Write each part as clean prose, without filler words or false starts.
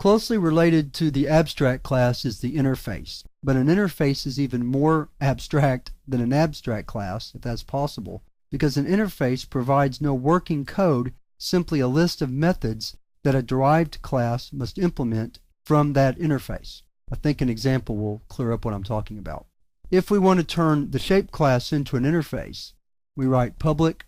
Closely related to the abstract class is the interface, but an interface is even more abstract than an abstract class, if that's possible, because an interface provides no working code, simply a list of methods that a derived class must implement from that interface. I think an example will clear up what I'm talking about. If we want to turn the shape class into an interface, we write public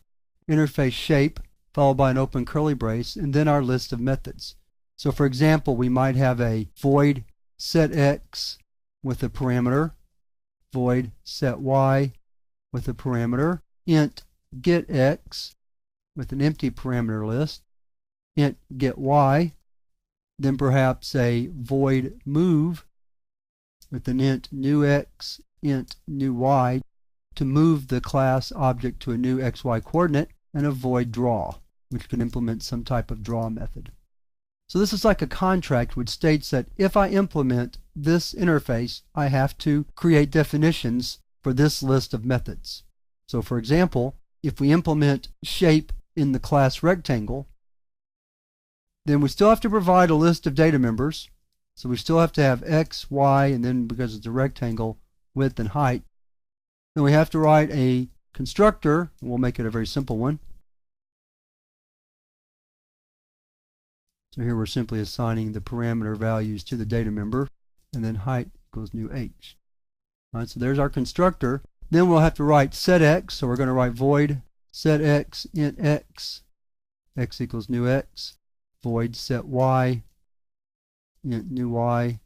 interface shape followed by an open curly brace and then our list of methods. So for example, we might have a void setX with a parameter, void setY with a parameter, int getX with an empty parameter list, int getY, then perhaps a void move with an int newX, int newY to move the class object to a new xy coordinate, and a void draw, which can implement some type of draw method. So this is like a contract which states that if I implement this interface, I have to create definitions for this list of methods. So for example, if we implement shape in the class rectangle, then we still have to provide a list of data members. So we still have to have x, y, and then because it's a rectangle, width and height. Then we have to write a constructor, and we'll make it a very simple one. So here we're simply assigning the parameter values to the data member, and then height equals new h. All right, so there's our constructor. Then we'll have to write setX, so we're going to write void setX int x, x equals new x, void setY int new y,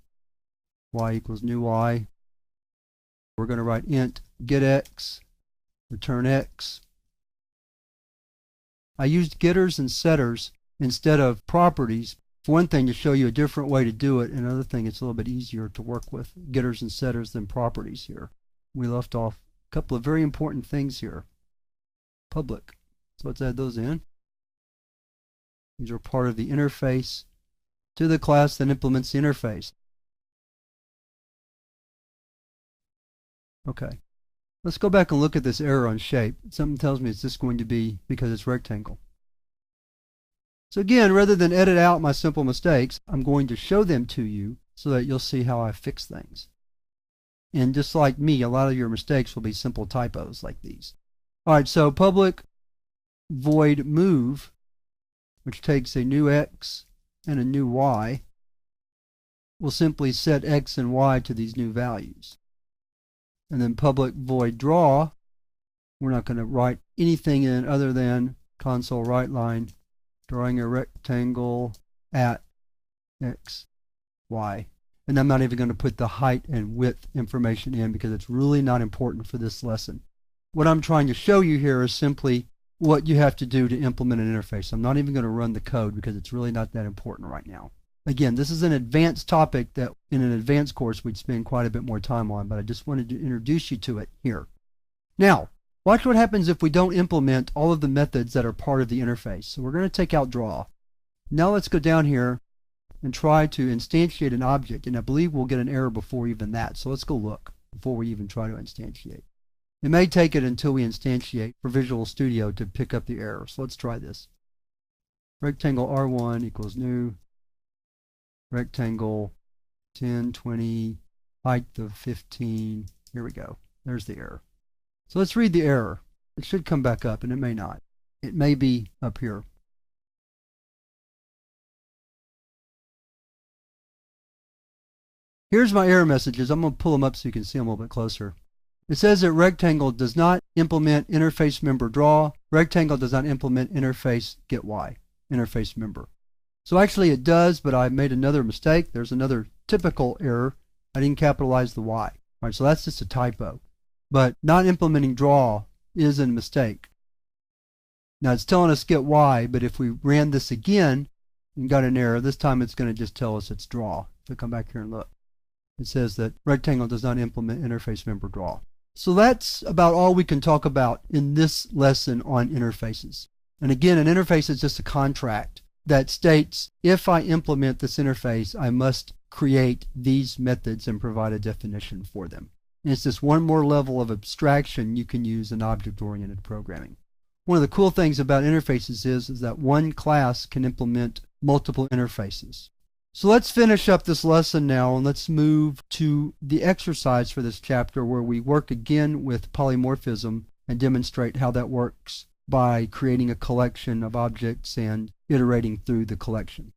y equals new y. We're going to write int getX, return x. I used getters and setters instead of properties. For one thing, to show you a different way to do it, and another thing, it's a little bit easier to work with getters and setters than properties here. We left off a couple of very important things here. Public. So let's add those in. These are part of the interface to the class that implements the interface. Okay. Let's go back and look at this error on shape. Something tells me it's just going to be because it's rectangle. So again, rather than edit out my simple mistakes, I'm going to show them to you so that you'll see how I fix things. And just like me, a lot of your mistakes will be simple typos like these. Alright, so public void move, which takes a new x and a new y, will simply set x and y to these new values. And then public void draw, we're not going to write anything in other than console write line drawing a rectangle at x, y. And I'm not even going to put the height and width information in because it's really not important for this lesson. What I'm trying to show you here is simply what you have to do to implement an interface. I'm not even going to run the code because it's really not that important right now. Again, this is an advanced topic that in an advanced course we'd spend quite a bit more time on, but I just wanted to introduce you to it here. Now, watch what happens if we don't implement all of the methods that are part of the interface. So we're going to take out draw. Now let's go down here and try to instantiate an object, and I believe we'll get an error before even that. So let's go look before we even try to instantiate. It may take it until we instantiate for Visual Studio to pick up the error. So let's try this. Rectangle R1 equals new rectangle 10, 20, height of 15. Here we go. There's the error. So let's read the error. It should come back up, and it may not. It may be up here. Here's my error messages. I'm going to pull them up so you can see them a little bit closer. It says that rectangle does not implement interface member draw. Rectangle does not implement interface getY, interface member. So actually it does, but I made another mistake. There's another typical error. I didn't capitalize the Y. All right, so that's just a typo. But not implementing draw is a mistake. Now it's telling us getY, but if we ran this again and got an error, this time it's going to just tell us it's draw. So come back here and look. It says that rectangle does not implement interface member draw. So that's about all we can talk about in this lesson on interfaces. And again, an interface is just a contract that states if I implement this interface, I must create these methods and provide a definition for them. And it's just one more level of abstraction you can use in object-oriented programming. One of the cool things about interfaces is that one class can implement multiple interfaces. So let's finish up this lesson now, and let's move to the exercise for this chapter, where we work again with polymorphism and demonstrate how that works by creating a collection of objects and iterating through the collection.